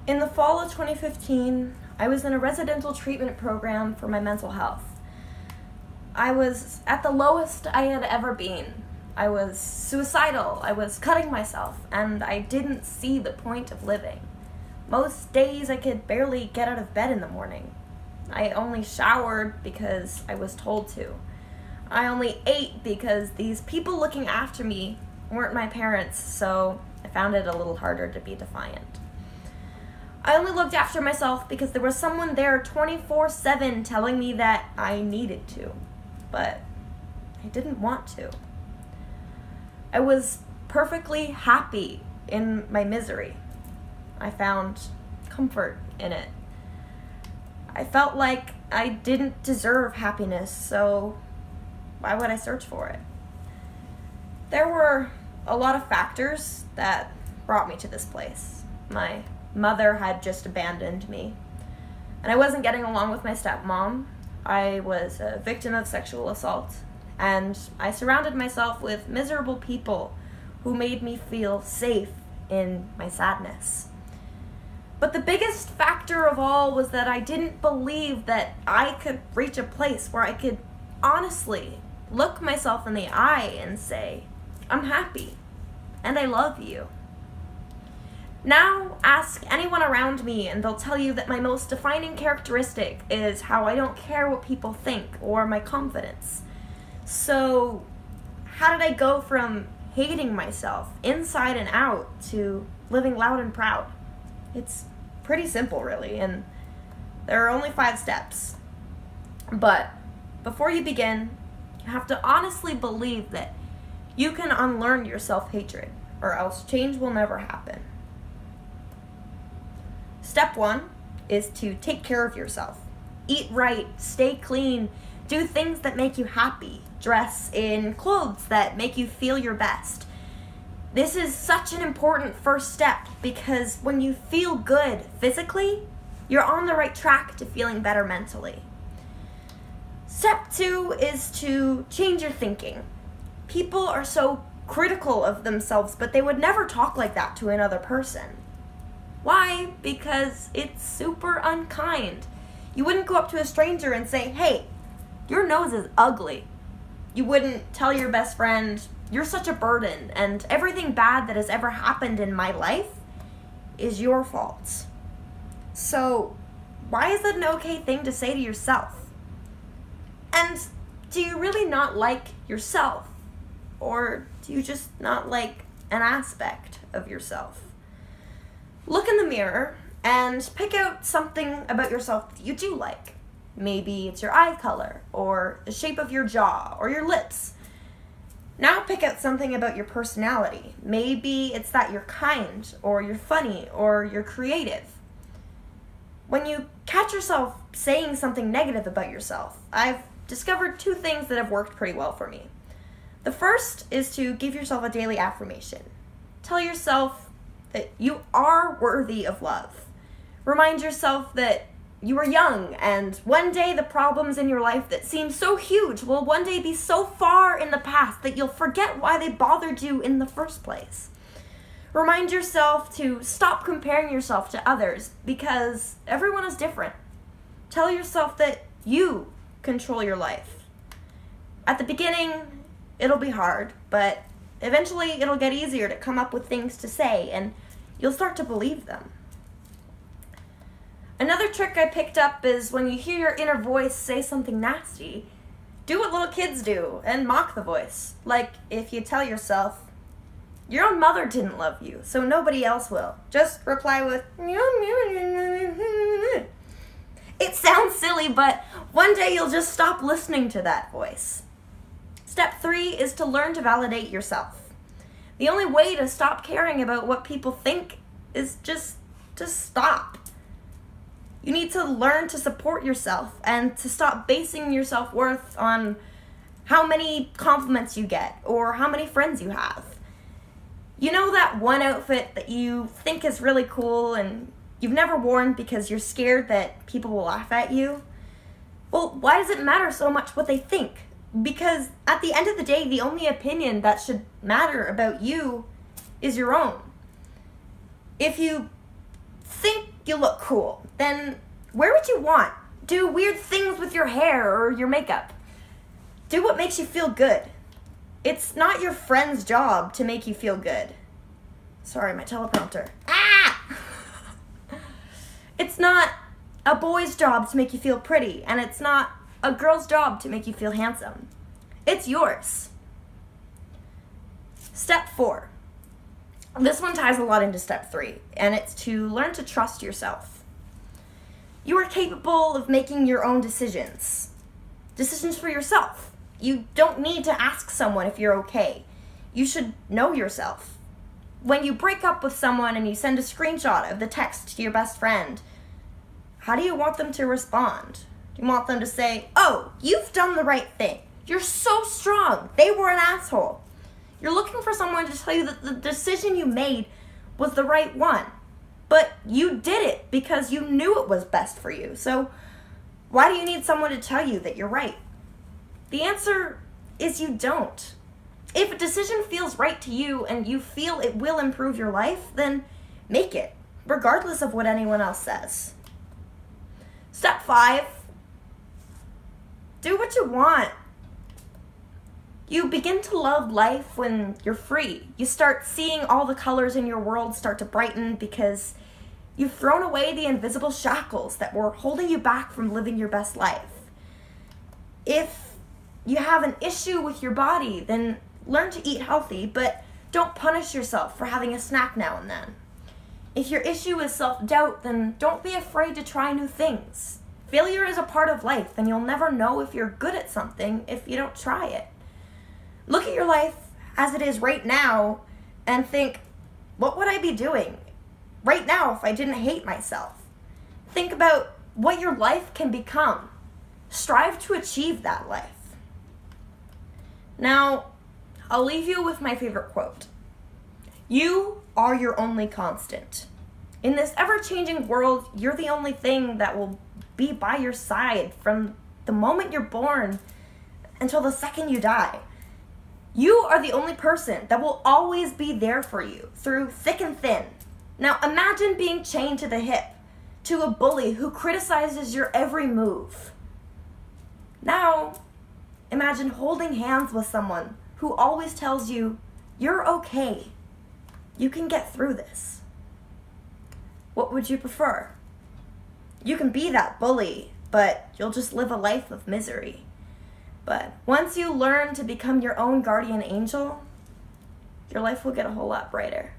In the fall of 2015, I was in a residential treatment program for my mental health. I was at the lowest I had ever been. I was suicidal, I was cutting myself, and I didn't see the point of living. Most days I could barely get out of bed in the morning. I only showered because I was told to. I only ate because these people looking after me weren't my parents, so I found it a little harder to be defiant. I only looked after myself because there was someone there 24/7 telling me that I needed to, but I didn't want to. I was perfectly happy in my misery. I found comfort in it. I felt like I didn't deserve happiness, so why would I search for it? There were a lot of factors that brought me to this place. My mother had just abandoned me, and I wasn't getting along with my stepmom. I was a victim of sexual assault, and I surrounded myself with miserable people who made me feel safe in my sadness. But the biggest factor of all was that I didn't believe that I could reach a place where I could honestly look myself in the eye and say, I'm happy, and I love you. Now, ask anyone around me and they'll tell you that my most defining characteristic is how I don't care what people think or my confidence. So, how did I go from hating myself inside and out to living loud and proud? It's pretty simple, really, and there are only 5 steps. But before you begin, you have to honestly believe that you can unlearn your self-hatred, or else change will never happen. Step 1 is to take care of yourself. Eat right, stay clean, do things that make you happy, dress in clothes that make you feel your best. This is such an important first step because when you feel good physically, you're on the right track to feeling better mentally. Step 2 is to change your thinking. People are so critical of themselves, but they would never talk like that to another person. Why? Because it's super unkind. You wouldn't go up to a stranger and say, hey, your nose is ugly. You wouldn't tell your best friend, you're such a burden, and everything bad that has ever happened in my life is your fault. So, why is that an okay thing to say to yourself? And do you really not like yourself? Or do you just not like an aspect of yourself? Look in the mirror and pick out something about yourself that you do like. Maybe it's your eye color, or the shape of your jaw, or your lips. Now pick out something about your personality. Maybe it's that you're kind, or you're funny, or you're creative. When you catch yourself saying something negative about yourself, I've discovered 2 things that have worked pretty well for me. The first is to give yourself a daily affirmation. Tell yourself that you are worthy of love. Remind yourself that you are young, and one day the problems in your life that seem so huge will one day be so far in the past that you'll forget why they bothered you in the first place. Remind yourself to stop comparing yourself to others because everyone is different. Tell yourself that you control your life. At the beginning, it'll be hard, but eventually it'll get easier to come up with things to say, and you'll start to believe them. Another trick I picked up is when you hear your inner voice say something nasty, do what little kids do and mock the voice. Like if you tell yourself, your own mother didn't love you, so nobody else will. Just reply with, it sounds silly, but one day you'll just stop listening to that voice. Step 3 is to learn to validate yourself. The only way to stop caring about what people think is just to stop. You need to learn to support yourself and to stop basing your self-worth on how many compliments you get or how many friends you have. You know that one outfit that you think is really cool and you've never worn because you're scared that people will laugh at you? Well, why does it matter so much what they think? Because at the end of the day, the only opinion that should matter about you is your own. If you think you look cool, then wear what you want. Do weird things with your hair or your makeup. Do what makes you feel good. It's not your friend's job to make you feel good. Sorry, my teleprompter. Ah! It's not a boy's job to make you feel pretty, and it's not a girl's job to make you feel handsome. It's yours. Step 4. This one ties a lot into step 3, and it's to learn to trust yourself. You are capable of making your own decisions. Decisions for yourself. You don't need to ask someone if you're okay. You should know yourself. When you break up with someone and you send a screenshot of the text to your best friend, how do you want them to respond? Do you want them to say, "Oh, you've done the right thing. You're so strong. They were an asshole." You're looking for someone to tell you that the decision you made was the right one. But you did it because you knew it was best for you. So why do you need someone to tell you that you're right? The answer is you don't. If a decision feels right to you and you feel it will improve your life, then make it, regardless of what anyone else says. Step 5, do what you want. You begin to love life when you're free. You start seeing all the colors in your world start to brighten because you've thrown away the invisible shackles that were holding you back from living your best life. If you have an issue with your body, then learn to eat healthy, but don't punish yourself for having a snack now and then. If your issue is self-doubt, then don't be afraid to try new things. Failure is a part of life, and you'll never know if you're good at something if you don't try it. Look at your life as it is right now and think, what would I be doing right now if I didn't hate myself? Think about what your life can become. Strive to achieve that life. Now, I'll leave you with my favorite quote. You are your only constant. In this ever-changing world, you're the only thing that will be by your side from the moment you're born until the second you die. You are the only person that will always be there for you through thick and thin. Now imagine being chained to the hip to a bully who criticizes your every move. Now imagine holding hands with someone who always tells you, you're okay. You can get through this. What would you prefer? You can be that bully, but you'll just live a life of misery. But once you learn to become your own guardian angel, your life will get a whole lot brighter.